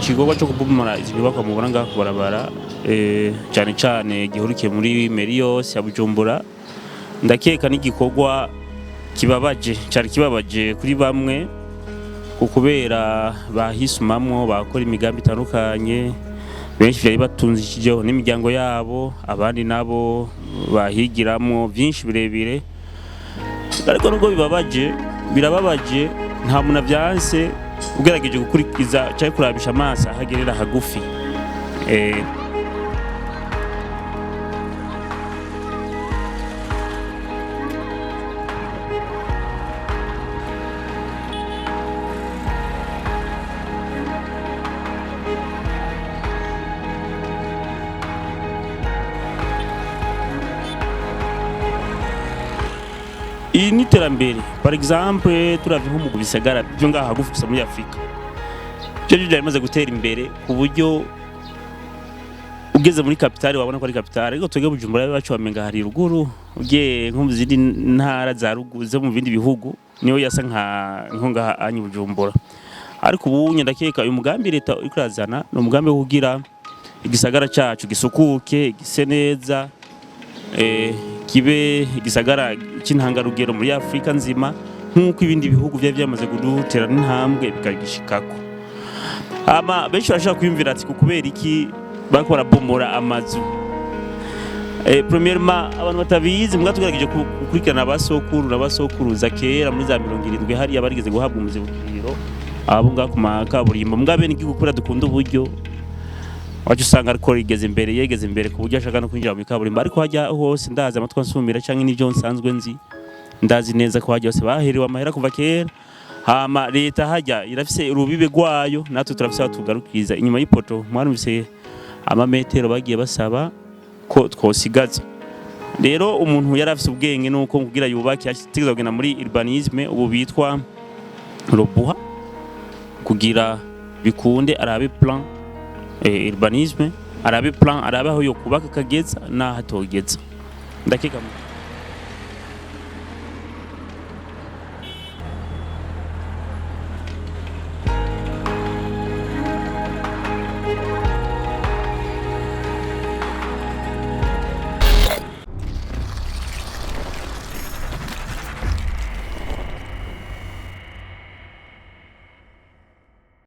ikikorwa cyo kubomora izi nyubakwa mubona ngaha ku barabara cyane cyane gihurikiye muri meri yose ya Bujumbura, ndakeka n'igikorwa cyari kibabaje kuri bamwe kubera bahisumamwo bakora imigambi itandukanye, benshi byari batunze ikijeho n'imiryango yabo, abandi nabo bahigiramo byinshi birebire. Ariko nubwo birababaje nta muntu avyanse ugerageje gukurikiza cyangwa kurabisha amaso ahagerera hagufi. Iyi ni iterambere, par exemple turavye nko mu bisagara byo ngaha hagufi gusa muri Afrika, byo byamaze gutera imbere ku buryo ugeze muri kapitale wabona ko ari kapitale, ariko twege Bujumbura bacu bamenga hari ruguru, ugiye nko mu zindi ntara za ruguru zo mu bindi bihugu niyo yasa nko ngaha anyi Bujumbura. Ariko ubu ndakeka uyu mugambi leta uri kurazana no mugambi wo kugira igisagara cyacu gisukuke, gise neza, kibe igisagara cy'intangarugero muri Afrika nzima, nk'uko ibindi bihugu byamaze kudutera n'intambwe bikagishikako. Benshi barashaka kwiyumvira ati kubera iki bariko barabomora amazu. Premièrement, abantu batabizi mbwa tugerageje gukurikirana abasokuru n'abasokuruza kera muri za 70 hariya barigeze guhabwa umuzibukiro abo ngaha ku makaburimbo. Mbwa bene igihugu kura dukunda uburyo wacu usanga ariko yegeze imbere ku buryo ashaka no kwinjira mu kaburimbo. Ariko hajya hose ndaza amatwa nsumira canke n'ibyo nsanzwe nzi, ndazi neza ko hajya hose baherewe amahera kuva kera. Leta hajya irafise urubibe rwayo, natwe turafise tugarukiriza inyuma y'ipoto mwarumvise amametero bagiye basaba ko twosigaza. Rero umuntu yarafise ubwenge nuko kugira yubake yategeza kugenda muri urbanisme, ubu bitwa robuha, kugira bikunde arabe plan urbanisme, arabe plan, arabe aho yo kubaka kageza na hatogeza. Ndakeka